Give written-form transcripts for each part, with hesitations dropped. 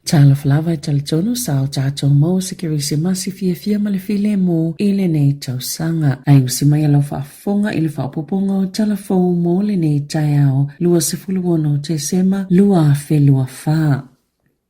Tala Fou talitono sao tato mo se kirisimasi fia male file mo ile nei tausanga. Ai usimaya lau whaafonga ile whaapoponga o Tala Fou mo le nei taiao lua sefuluono te sema lua felua wha.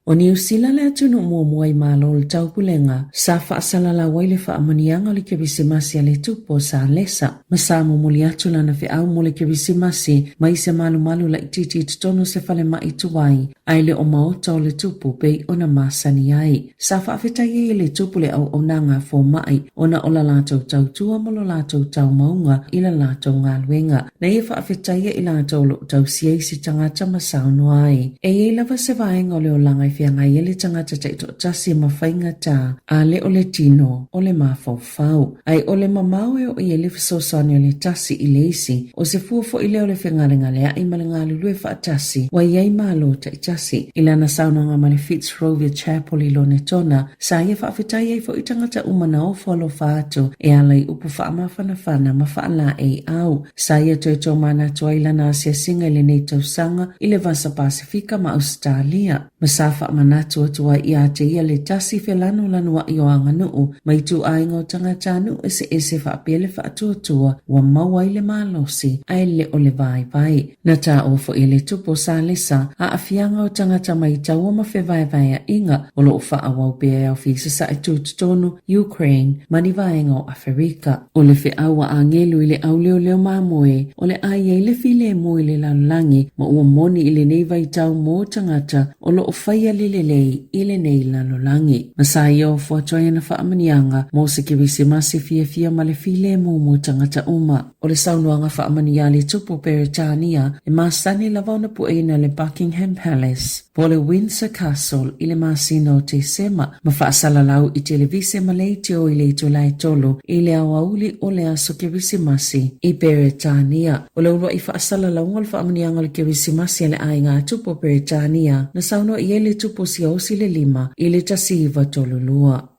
O ni usila le atunu mua i malo le taupulenga, sa whaasalala waile whaamanianga le kirisimasi le tupo sa lesa. Masa mumuli atu lana au mo le kirisimasi, mai se malu la ititi tutono se fale mai tuwai, ai le o maota o le tupu pei ona masani ai. Sa whaafetai le tupu le au onanga fo mai, ona o la lato tautua mo lo lato tau maunga ila lato ngā luenga. Na ia whaafetai i lato lo tau siei si tangata masao no ai. E lava se vaenga o le o langai fianga i ele tangata taito tasi mawhainga tā, a le o le tino, o le mawhau. Ai o le mamau e o i ele fisosani o le tasi i leisi, o se fuafo i le o le whengarenga lea i malengalu lue whaatasi, wa iei malo ta i tasi. Ilana saunanga male Fitzrovia Chapel i lone tona, sa ia whaafetai ei fo i tangata umana o folo whaato, e alai upu whaamawhanawhana mawhaala e au. Sa ia toito mana toa ilana asia singa ile nei tausanga, i le vasa Pasifika ma Australia. Masafa manatu atua i a te ia le tasi whelano lanua i o anganuu, mai tu aingo tangatanu ese whaapele whaatuatua wa maua i le malosi, ai le o le vai. Na tā ofo i le tupo sa lesa, a afianga o tangata mai taua ma whewai a inga, o lo wha awau pia au fisa sa i tūtutonu, Ukraine, mani vaenga o Afrika. O le wheaua a ngelu i le au leo mamoe, o le ai e le file mo i le lalangi, ma ua moni i le neivai tau mo tangata, o lo whaia lelelei ile nei lalolangi. Masai o fuatoia na whaamanianga mo se kirisimasi fia ma le file mo tangata uma. O le saunuanga whaamania le tupo Peritania e masani lavona puena le Buckingham Palace. Po le Windsor Castle ile masino te sema ma whaasalalau i televise ma leite o i le tolai tolo i le awauli o le aso kirisimasi i Peritania. O le urua i whaasalalau ngol whaamanianga le kirisimasi le ainga tupo Peritania na sauno i ele tupo si ausi le 5 i le tasiva tolulua.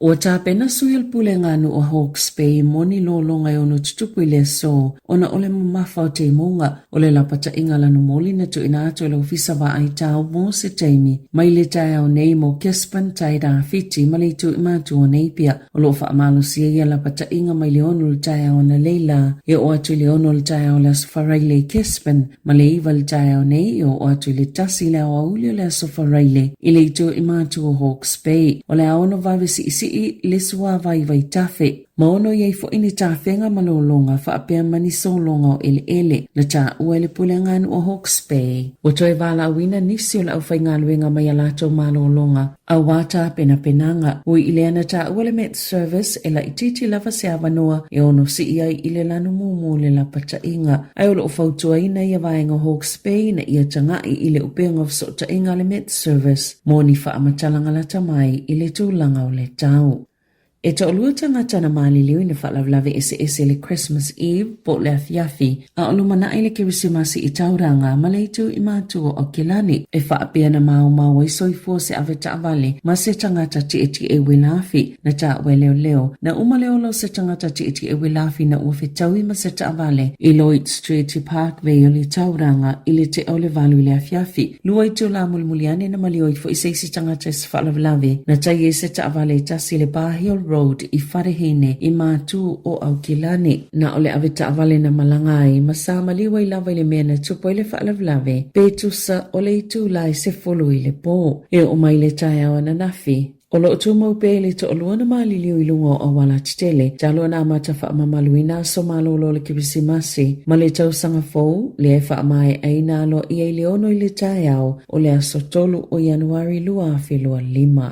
O tāpena sui al pule nganu o Hawke's Bay moni lolonga ono tutupu i le so, ona ole mamawhau te munga, ole la pata inga lanu moli na tu ina atu e la ufisa wa ai tau mo se teimi, mai le tai au nei mo Kispan tai da fiti ma le tu imatu o neipia, o lo wha amalo si ia la pata inga mai le ono le tai au na leila, e o atu le ono le tai au la sofareile Kispan, ma le iwa le tai au nei o atu le tasi le au auli le sofareile, i le tu imatu o Hawke's Bay, o le aono vavisi isi i le sua vai tafe. Maono yei fo ini tafenga malolonga fa apea mani solonga o ele na ta uele pulenganu o Hawke's Bay. O toi vala wina nisi o la au whaingaluenga mai alato malolonga. A wata penanga ui ileana ta uele met service e la ititi lava se avanoa e ono si iai ile lanu mumu le la pata inga. Ai olo o fautua ina ia vaenga Hawke's Bay na ia tangai ile upenga so ta inga le met service. Moni fa amatalanga la tamai ile tūlanga o le tau. E to olua tangata na maliliu ina whalaulawe ese le Christmas Eve po le afiafi a olumana ai le kirisimasi i tauranga maleitu i mātua o Kilani e whaapea na mau i soifua se aveta avale ma se tangata ti e wilafi na ta ue leo na umaleolo se tangata ti e wilafi na ua whetaui ma se ta avale i Lloyd Street i Parkway o le tauranga i le te ole valu i le afiafi lua i tu la mulmuliane na malioi fo i seisi tangata se whalaulawe na tai e se ta avale tasi le Bahio Road i Wharehine i mātu o Aukilani. Na ole aveta avale na malangai, masama liwa i lava i le mea na tupo i le whaalavlawe, petusa ole i tūlai se folu i le pō. E o mai le tai awa na nafi. O lo tu mau pele to olua na maliliu i lungo o wala titele, talo na amata whaamamaluina so malolo le kirisimasi, ma le tausanga fou, le e whaamai aina alo i e leono i le tai au, o le aso tolu o Januari lua awhilua 5.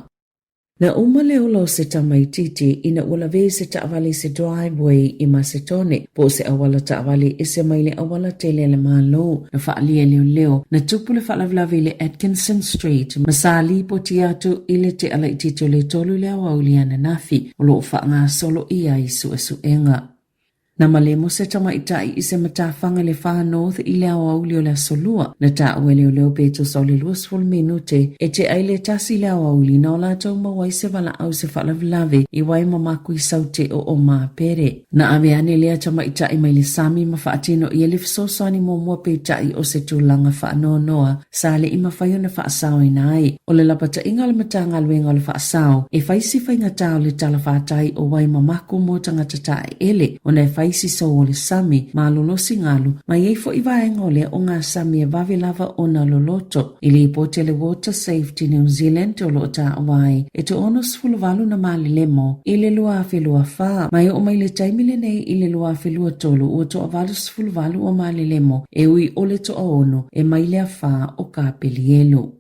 Na umale ulo se tamaititi ina ulave se taavali se driveway i Masetone, po se awala taavali ise maile awala tele le malo na whaalia leo na tupu le whaalavlavi le Atkinson Street, masali po tiatu ile te ala itito le tolu le awaulia na nafi, ulo wha ngā solo ia i suesuenga. Na malemo se tama itai i se matawhanga le wha north i lea au leo la solua. Na ta ue leo beto sau le luas full minute e te aile tasi lea au li na o la tau mawai se wala au se whalavilave i wai mamaku i saute o maa pere. Na ave ane lea tama itai mai le sami ma whaatino i elif sosani mo mua pe itai o se tūlanga wha noa sa le ima whaio na wha asao i nai. O le lapata inga le matanga luenga le wha asao e whaisi whainga tau le tala whaatai o wai mamaku mo tangata tae ele o na e whaisi so o le sami ma lolosi ngalu ma yeifo i vaenga o le o ngā sami e vavi lava o na loloto i le ipote le Water Safety New Zealand o lo ta awai e te ono sfuluvalu na mali lemo i le lua afe lua wha mai o mai le taimile nei i le lua afe lua tolu o to avalu sfuluvalu o mali lemo e ui o le to ono e mai le wha o ka pelielu.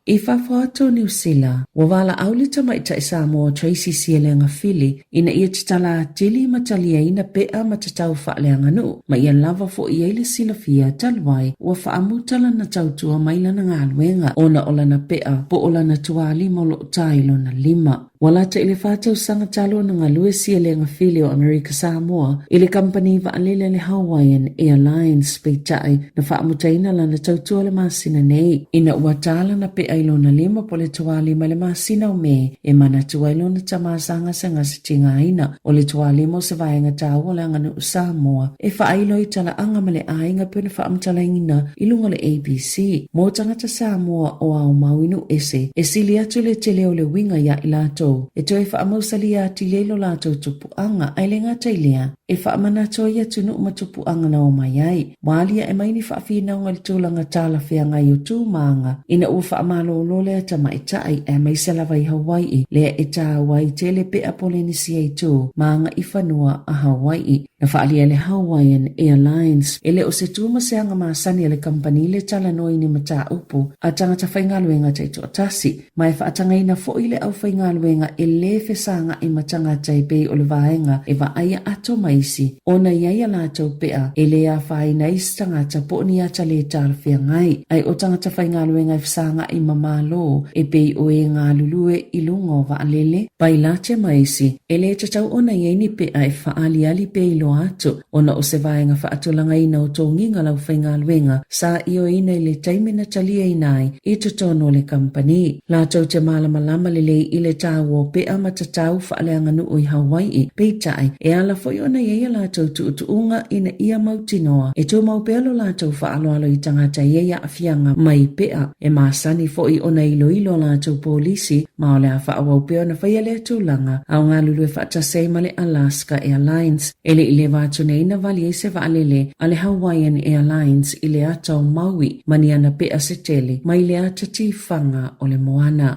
I whawhato New Zealand, wawala aulita maita i Sāmoa Tracy Sielenga Fili, ina ia titala tili matalia ina pea matatau whaaleanga nu, ma ia lava fo i eile silafia talwai, wa whaamutala na tautua maila na ngāluenga, ona ola na pea, po ola na tuali molo tailo na lima. Wala ta ile whātau sanga talo na ngā lue Sielenga Fili o Amerika Sāmoa, ile company wa alele le Hawaiian Airlines peitai na whaamutaina la na tautua le masina nei, ina uatala na pea ilona lima po le tuali ma le masina o me e mana tua ilona tamasanga sa ngasi tingaina o le tuali mo se vaenga tawa le angana u Samoa e whaailo i tala anga ma le ainga pena whaamtala ingina ilunga le ABC mo tangata Samoa o au mauinu ese e sili atu le tele o le winga ya ilato e toi whaamausali ati lelo lato tupu anga ai le ngata ilea e whaamanato ia tunu matupu anga na o maiai maalia e maini whaafina unga le tūlanga tala whea ngai o tūmanga ina ua whaamalo lole tama itai e mai salawa i Hawaii lea e tā Hawaii tele pe apolenisi ai tū maanga i whanua a Hawaii na whaalia le Hawaiian Airlines ele o se tūma se anga maasani le company le tala noi ni mata upu a tangata whaingaluenga te to atasi mai whaatanga ina fo ile au whaingaluenga e le whesanga i matanga tai pe o le vaenga e wa aia ato maisi ona iaia lātou pea e le a whaina isi tangata po ni ata le tāla whea ngai ai o tangata whaingaluenga i whesanga i mamalo e pe o e ngā lulue i lungo wa alele pai late maisi e le tatau ona iaini pea e whaali ali pe ilo atu ona o se vaenga whaatulanga ina o tōnginga lau whaingaluenga sa i o ina i le taimina talia inai i tutono le company lātou te malamalama lele i le tāwo pea matatau whaaleanga nu o i Hawaii peitai e ala foi ona iaia lātou tuutuunga ina ia mautinoa e tō mau pealo lātou whaaloalo i tangata iaia afianga mai pea e maasani foi ona ilo lātou polisi ma ole a whaawau pea na whaiale tūlanga au ngā lulue whaatasei ma le Alaska Airlines ele i le vātu nei na vali e se vaalele a le Hawaiian Airlines i le atau Maui mani ana pea se tele mai le ata tifanga o le moana.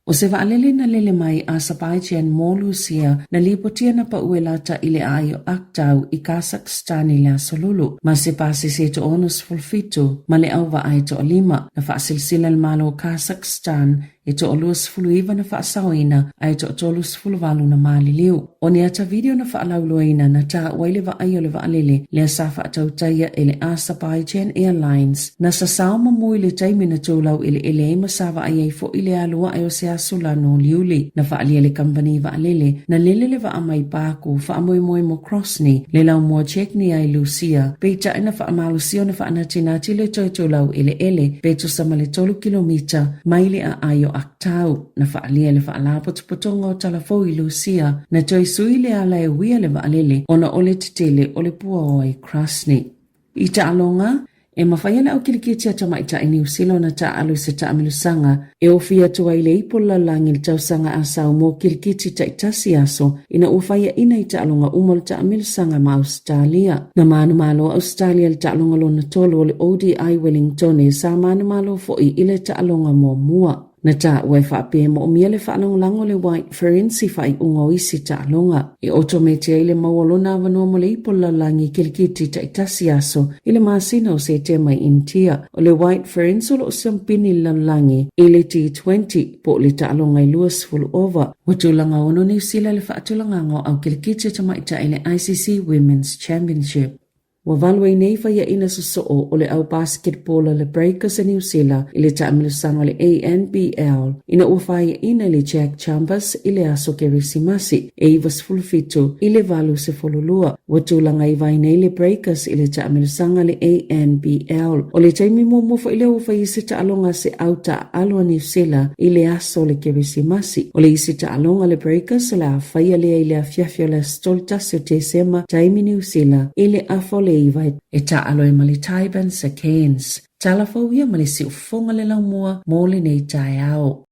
O se vaalele na lele mai a Sapaitian Molusia na lipotia na pauelata i le aio aktau i Kazakhstan i le asolulu ma se pase se to onus fulfitu ma le au va ai to lima na faasilsila le malo Kazakhstan e to olus fuluiva na faasaoina ai to tolus fuluvalu na mali liu. O ni ata video na faalauloina na ta waile va aio le vaalele le safa atautaya e le Sapaitian Airlines na sasao mamui le taimi na tūlau ele ima sava ai fo ile alua ai o se asula no liuli na faalia le company vaalele na lele va amai paku fa moi mo crossni le lau mo check ni ai Lucia peita ina fa amalusia na fa anatinati le tūlau ele peto samale 3 kilomita maile a aio aktau na faalia le faalapo tupotonga o Tala Fou i Lucia na toi sui le ala e wia le vaalele ona ole titele ole pua o ai krasni. I ta alonga e mawhaiana au kilikitia tama ita i New Zealand na ta alu se ta amilusanga e ofia tua i le ipola langi le tausanga asau mo kilikiti ta itasi aso ina ufaya ina ita alonga umol ta amilusanga ma Australia na manu malo Australia le ta alonga lo na tolo o le ODI Wellington e sa manu malo fo i ile ta alonga mo mua. Na ta ue whaape mo o mia le whaalongolango le White Ferns i whai ungo isi ta alonga. E otometia i le mawalona awanua mo le ipola langi kilikiti ta itasi aso i le maasina o se te mai intia. O le White Ferns o lo siampini langi i le T20 po le ta alonga i luas full over. Watulanga ono New Zealand le whaatulanga ngau au kilikiti ta maita i le ICC Women's Championship. Wa valu ai nei whaia ina soso o le au basketball le Breakers New Zealand i le taamilusanga le ANBL. Ina ua whaia ina le Jack Chambers i le aso ke risimasi e ivas fulfitu i le valu se fololua. Wa tūlanga i vai nei le Breakers i le taamilusanga le ANBL. O le taimi mumufo i le ufa i se taalonga se au aloa New Zealand i le aso le ke risimasi. O le isi taalonga le Breakers la whaia lea i le afiafio le stolta se te sema taimi New Zealand i le afo le iwa e taalo e mali Taiban sa Cairns. Tala Fou ia mali si ufonga le laumua mo le nei tai ao.